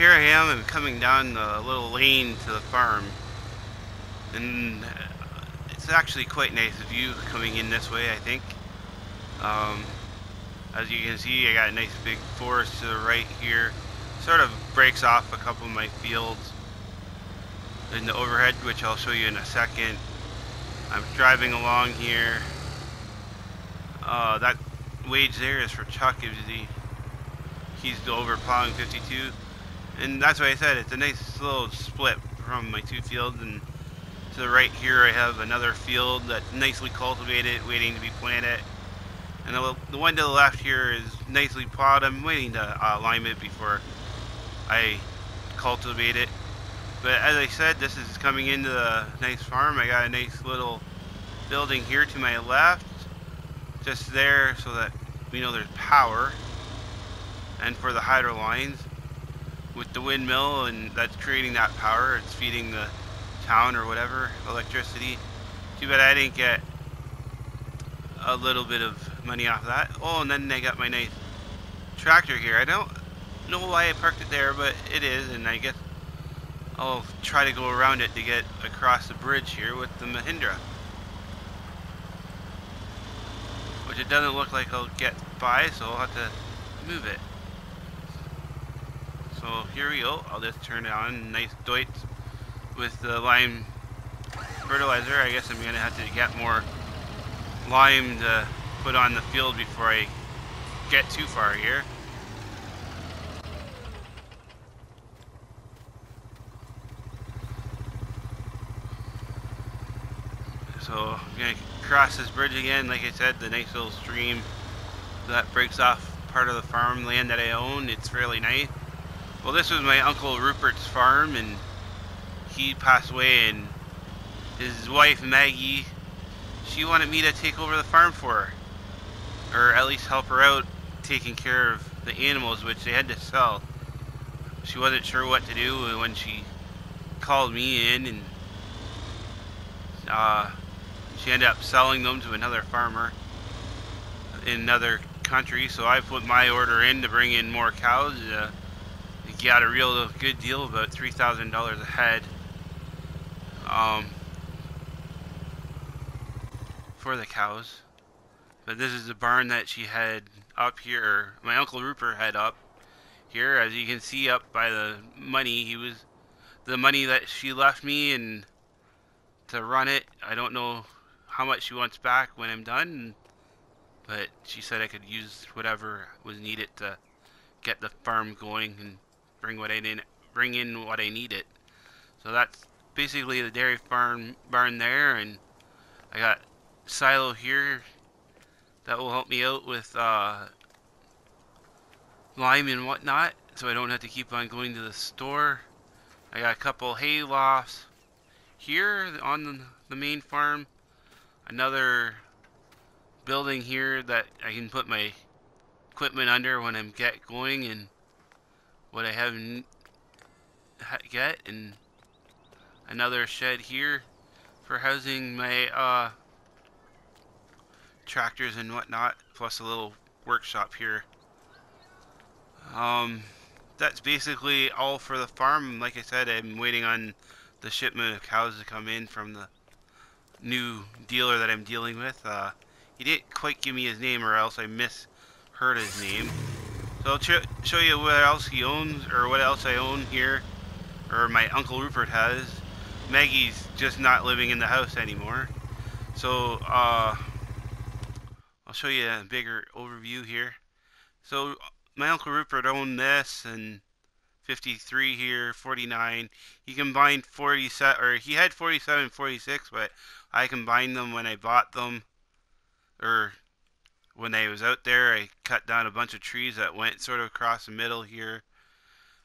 here I am. I'm coming down the little lane to the farm, and it's actually quite nice view coming in this way, I think. Um, as you can see, I got a nice big forest to the right here. Sort of breaks off a couple of my fields in the overhead, which I'll show you in a second. I'm driving along here. That wage there is for Chuck. He's over plowing 52. And that's why I said it's a nice little split from my two fields. And to the right here I have another field that's nicely cultivated, waiting to be planted. And the one to the left here is nicely plowed. I'm waiting to lime it before I cultivate it. But as I said, this is coming into the nice farm. I got a nice little building here to my left, just there so that we know there's power. And for the hydro lines, with the windmill, and that's creating that power, it's feeding the town or whatever, electricity. Too bad I didn't get a little bit of money off that. Oh, and then I got my nice tractor here. I don't know why I parked it there, but it is, and I guess I'll try to go around it to get across the bridge here with the Mahindra, which it doesn't look like I'll get by, so I'll have to move it. So here we go. I'll just turn it on. Nice Deutz with the lime fertilizer. I guess I'm going to have to get more lime to put on the field before I get too far here. So I'm going to cross this bridge again. Like I said, the nice little stream that breaks off part of the farmland that I own. It's fairly nice. Well, this was my Uncle Rupert's farm, and he passed away, and his wife Maggie, she wanted me to take over the farm for her, or at least help her out taking care of the animals, which they had to sell. She wasn't sure what to do when she called me in, and she ended up selling them to another farmer in another country. So I put my order in to bring in more cows. Got a real good deal, about $3,000 a head, for the cows. But this is the barn that she had up here, or my Uncle Rupert had up here. As you can see up by the money, the money that she left me and to run it. I don't know how much she wants back when I'm done, but she said I could use whatever was needed to get the farm going and bring in what I needed. So that's basically the dairy barn there, and I got silo here that will help me out with lime and whatnot, so I don't have to keep on going to the store. I got a couple hay lofts here on the main farm, another building here that I can put my equipment under when I'm get going, and what I haven't get, and another shed here for housing my tractors and whatnot, plus a little workshop here. That's basically all for the farm. Like I said, I'm waiting on the shipment of cows to come in from the new dealer that I'm dealing with. He didn't quite give me his name, or else I misheard his name. So I'll show you what else he owns, or what else I own here, or my Uncle Rupert has. Maggie's just not living in the house anymore. So I'll show you a bigger overview here. So my Uncle Rupert owned this, and 53 here, 49. He combined 47, or he had 47 and 46, but I combined them when I bought them, or when I was out there. I cut down a bunch of trees that went sort of across the middle here.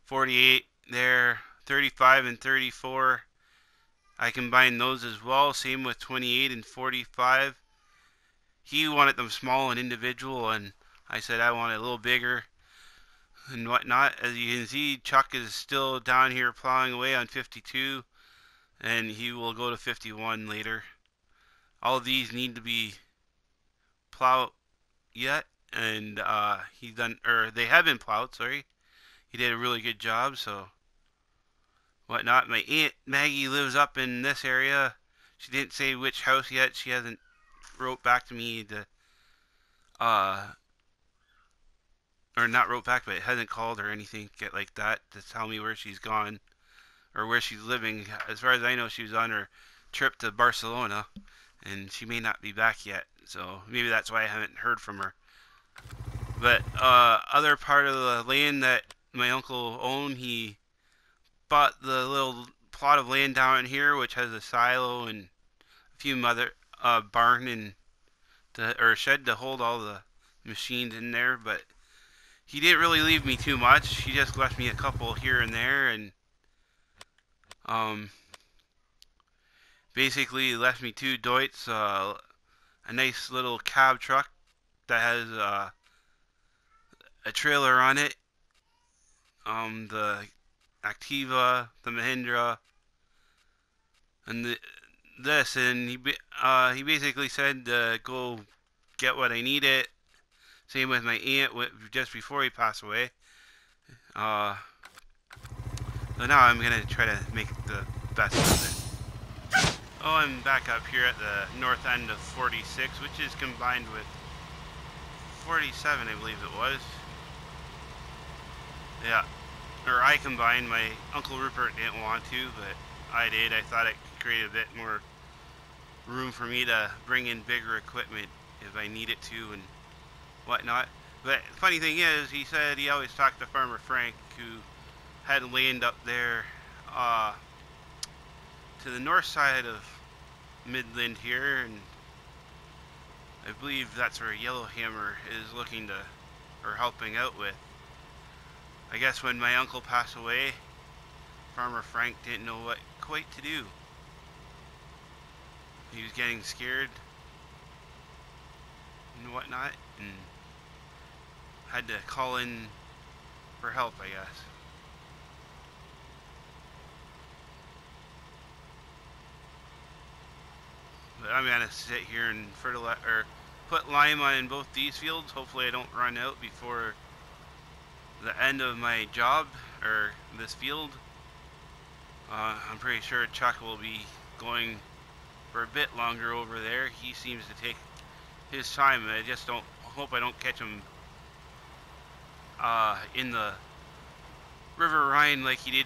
48 there, 35 and 34. I combined those as well. Same with 28 and 45. He wanted them small and individual, and I said I want it a little bigger and whatnot. As you can see, Chuck is still down here plowing away on 52, and he will go to 51 later. All of these need to be plowed yet, and he's done, or they have been plowed, sorry. he did a really good job. So whatnot. My aunt Maggie lives up in this area. She didn't say which house yet. She hasn't wrote back to me to uh or not wrote back, but hasn't called or anything like that to tell me where she's gone or where she's living. As far as I know, she was on her trip to Barcelona, and she may not be back yet. So maybe that's why I haven't heard from her. But other part of the land that my uncle owned, he bought the little plot of land down here, which has a silo and a few other barn and or shed to hold all the machines in there. But he didn't really leave me too much. He just left me a couple here and there, and um, basically left me two Deutz, a nice little cab truck that has a trailer on it, the Activa, the Mahindra, and this, and he basically said go get what I needed. Same with my aunt just before he passed away. Uh, so now I'm gonna try to make the best of it. Oh, I'm back up here at the north end of 46, which is combined with 47, I believe it was. Yeah, or I combined. My Uncle Rupert didn't want to, but I did. I thought it could create a bit more room for me to bring in bigger equipment if I needed to and whatnot. But the funny thing is, he said he always talked to Farmer Frank, who had land up there to the north side of Midland here, and I believe that's where Yellowhammer is looking to, or helping out with. I guess when my uncle passed away, Farmer Frank didn't know what quite to do. He was getting scared and whatnot, and had to call in for help, I guess. But I'm gonna sit here and fertilize or put lime on in both these fields. Hopefully I don't run out before the end of my job or this field. I'm pretty sure Chuck will be going for a bit longer over there. He seems to take his time. I just hope I don't catch him in the River Rhine like he did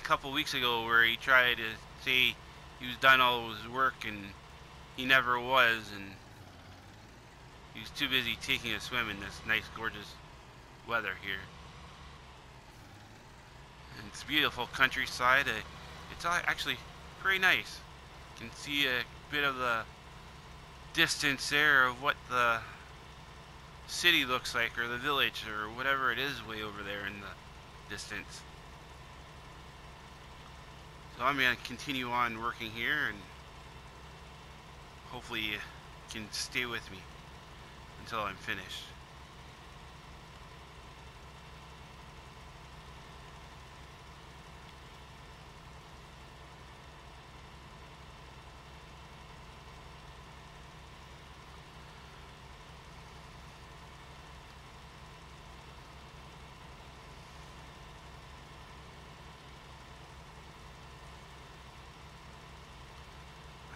a couple weeks ago, where he tried to say he was done all his work and he never was, and he was too busy taking a swim in this nice, gorgeous weather here. And it's beautiful countryside. It's actually pretty nice. You can see a bit of the distance there of what the city looks like, or the village, or whatever it is way over there in the distance. So I'm going to continue on working here, and hopefully you can stay with me until I'm finished.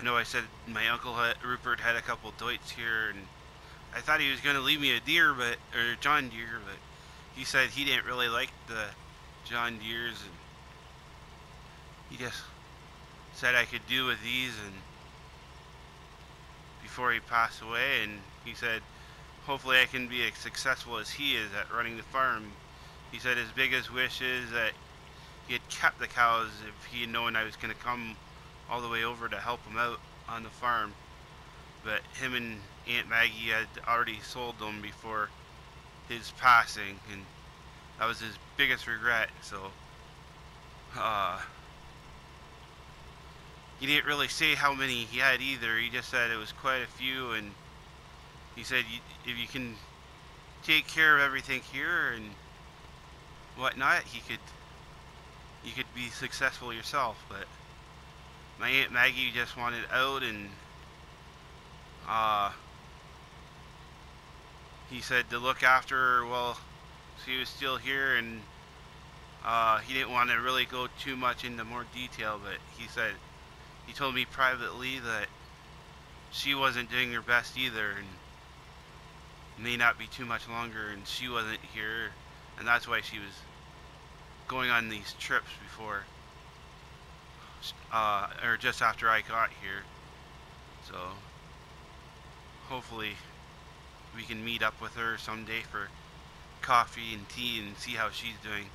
I know I said my uncle Rupert had a couple Deutz here, and I thought he was going to leave me a Deere, or John Deere, but he said he didn't really like the John Deeres, and he just said I could do with these, and before he passed away, and he said hopefully I can be as successful as he is at running the farm. He said his biggest wish is that he had kept the cows if he had known I was going to come all the way over to help him out on the farm. But him and Aunt Maggie had already sold them before his passing, and that was his biggest regret. So he didn't really say how many he had either. He just said it was quite a few, and he said if you can take care of everything here and whatnot, you could be successful yourself. But my Aunt Maggie just wanted out, and he said to look after her while she was still here, and He didn't want to really go too much into more detail, but he told me privately that she wasn't doing her best either, and may not be too much longer, and she wasn't here, and that's why she was going on these trips before, or just after I got here. So hopefully we can meet up with her someday for coffee and tea and see how she's doing.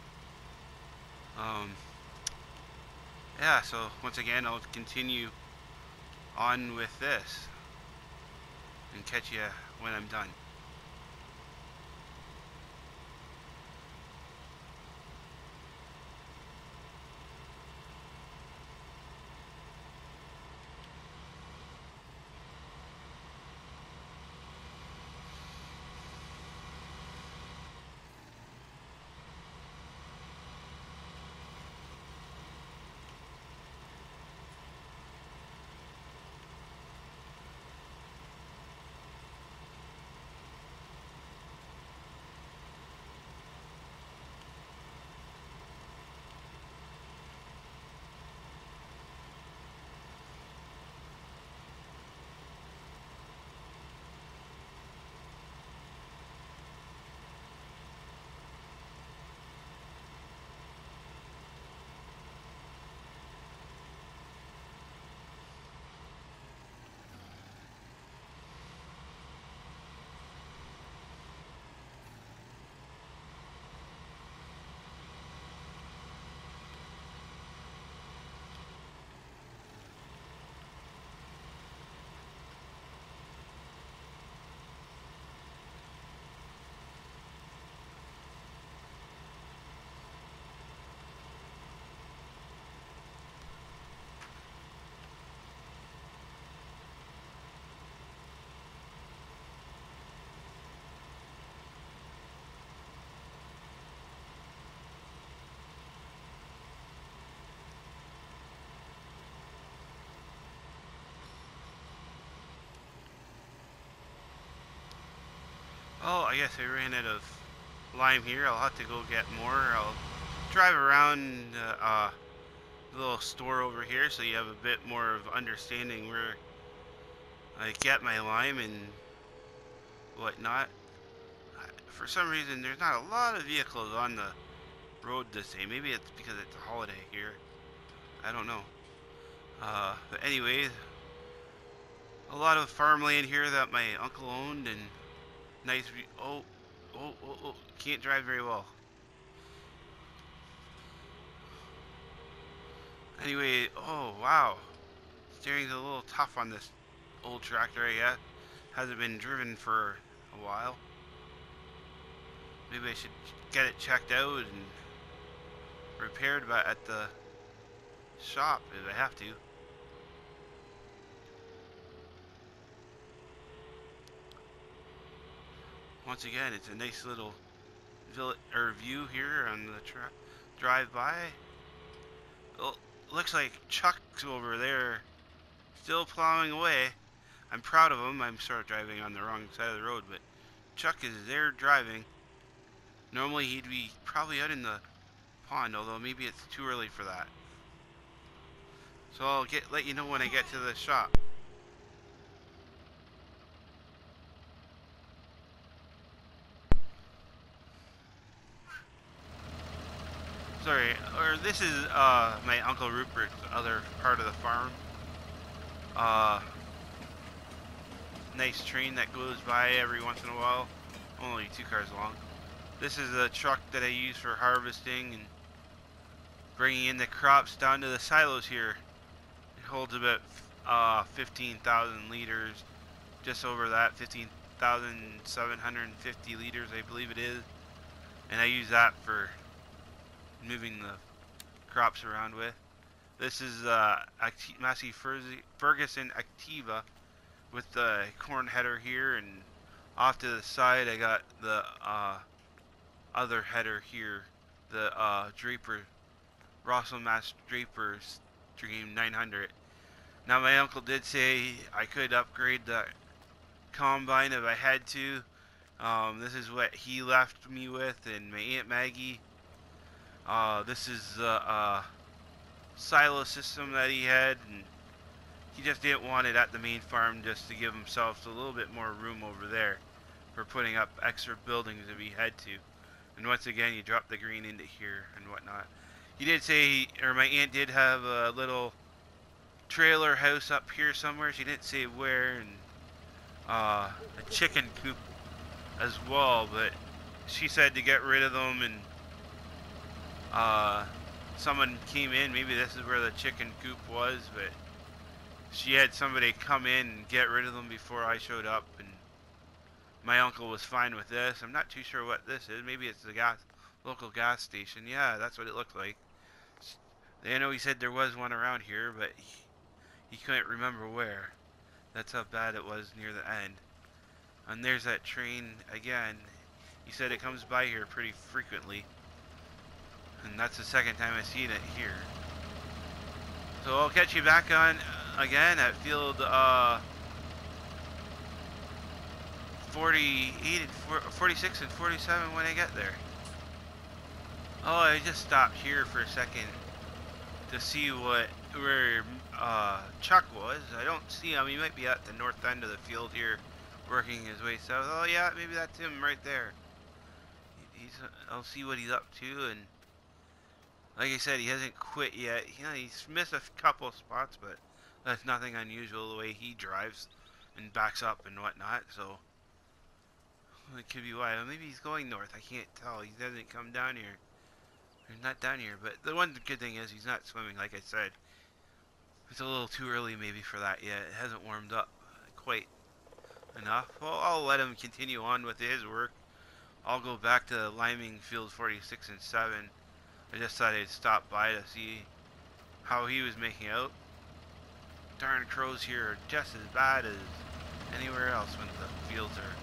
Yeah, so once again, I'll continue on with this and catch you when I'm done. Oh, I guess I ran out of lime here. I'll have to go get more. I'll drive around the little store over here so you have a bit more of understanding where I get my lime and whatnot. For some reason, there's not a lot of vehicles on the road this day. Maybe it's because it's a holiday here. I don't know. But anyways, a lot of farmland here that my uncle owned, and nice. Oh, can't drive very well. Anyway, oh wow, steering's a little tough on this old tractor, I guess. Hasn't been driven for a while. Maybe I should get it checked out and repaired at the shop if I have to. Once again, it's a nice little view here on the drive by. Oh, looks like Chuck's over there still plowing away. I'm proud of him. I'm sort of driving on the wrong side of the road, but Chuck is there driving. Normally he'd be probably out in the pond, although maybe it's too early for that. So I'll let you know when I get to the shop. Sorry, or this is my Uncle Rupert's other part of the farm. Nice train that goes by every once in a while. Only 2 cars long. This is a truck that I use for harvesting and bringing in the crops down to the silos here. It holds about 15,000 liters, just over that, 15,750 liters I believe it is. And I use that for moving the crops around with. This is Massey Ferguson Activa with the corn header here, and off to the side I got the other header here, the Draper, Russell Mass Draper Stream 900. Now my uncle did say I could upgrade the combine if I had to. This is what he left me with, and my Aunt Maggie This is the silo system that he had, and he just didn't want it at the main farm just to give himself a little bit more room over there for putting up extra buildings if he had to. And once again, you drop the green into here and whatnot. He did say, or my aunt did have a little trailer house up here somewhere. She didn't say where, and a chicken coop as well, but she said to get rid of them, and someone came in. Maybe this is where the chicken coop was, but she had somebody come in and get rid of them before I showed up, and my uncle was fine with this. I'm not too sure what this is. Maybe it's the local gas station. Yeah, that's what it looked like. I know he said there was one around here, but he couldn't remember where. That's how bad it was near the end. And there's that train again. He said it comes by here pretty frequently, and that's the second time I've seen it here. So I'll catch you back on again at field 48 and 46 and 47 when I get there. Oh, I just stopped here for a second to see where Chuck was. I don't see him. He might be at the north end of the field here, working his way south. Oh yeah, maybe that's him right there. I'll see what he's up to, and like I said, he hasn't quit yet. You know, he's missed a couple spots, but that's nothing unusual the way he drives and backs up and whatnot. So it could be why. Maybe he's going north. I can't tell. He doesn't come down here. He's not down here. But the one good thing is he's not swimming. Like I said, it's a little too early maybe for that yet. It hasn't warmed up quite enough. Well, I'll let him continue on with his work. I'll go back to liming field 46 and 7. I just thought I'd stop by to see how he was making out. Darn crows here are just as bad as anywhere else when the fields are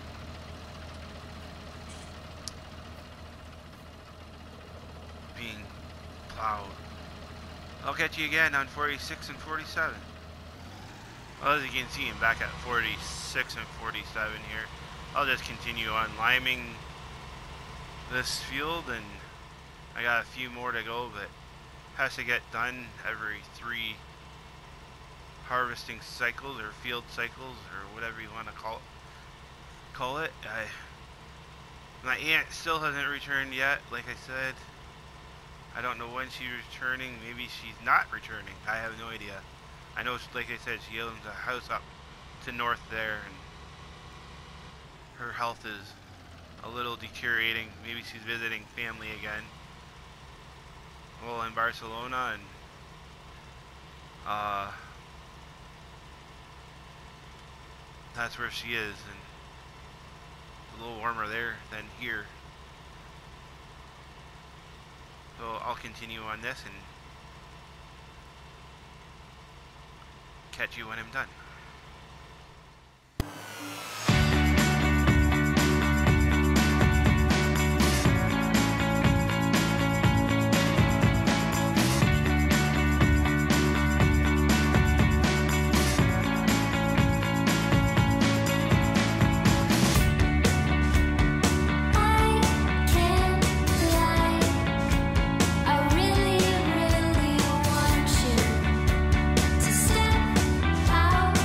being plowed. I'll catch you again on 46 and 47. Well, as you can see, I'm back at 46 and 47 here. I'll just continue on liming this field, and I got a few more to go, but has to get done every 3 harvesting cycles or field cycles or whatever you want to call it. My aunt still hasn't returned yet. Like I said, I don't know when she's returning. Maybe she's not returning. I have no idea. I know, like I said, she owns a house up to north there, and her health is a little deteriorating. Maybe she's visiting family again. Well, in Barcelona, and that's where she is, and it's a little warmer there than here. So I'll continue on this and catch you when I'm done. Out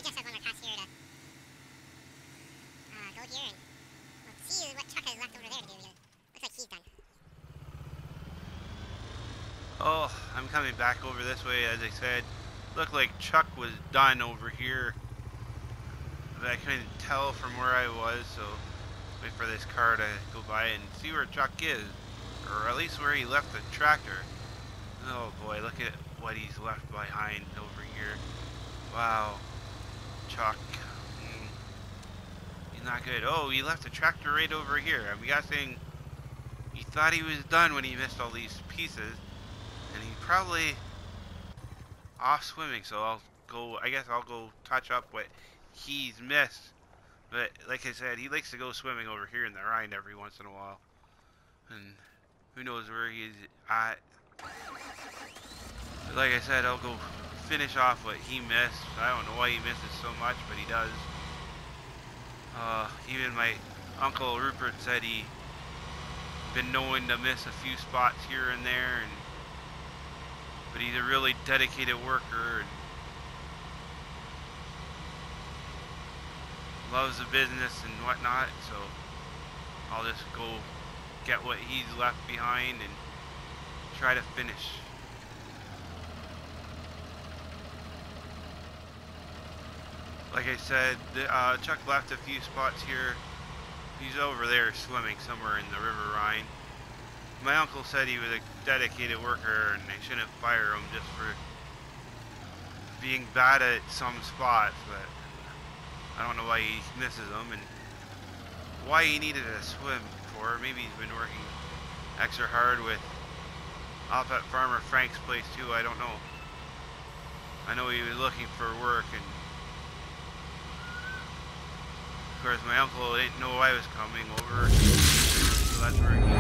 guess I was going across here to go here and we'll see what Chuck has left over there to do. Looks like he's done. Oh, I'm coming back over this way, as I said. Looked like Chuck was done over here, but I couldn't tell from where I was, so wait for this car to go by and see where Chuck is, or at least where he left the tractor. Oh boy, look at what he's left behind over here. Wow, Chuck. He's not good. Oh, he left the tractor right over here. I'm guessing he thought he was done when he missed all these pieces, and he probably off swimming, so I guess I'll go touch up what he's missed. But like I said, he likes to go swimming over here in the Rhine every once in a while, and who knows where he's at. But like I said, I'll go finish off what he missed. I don't know why he misses so much, but he does. Even my Uncle Rupert said he been known to miss a few spots here and there, but he's a really dedicated worker and loves the business and whatnot, so I'll just go get what he's left behind and try to finish. Like I said, Chuck left a few spots here. He's over there swimming somewhere in the River Rhine. My uncle said he was a dedicated worker and they shouldn't fire him just for being bad at some spots, but I don't know why he misses them and why he needed a swim for. Maybe he's been working extra hard with off at Farmer Frank's place too, I don't know. I know he was looking for work, and of course my uncle didn't know I was coming over, so that's where he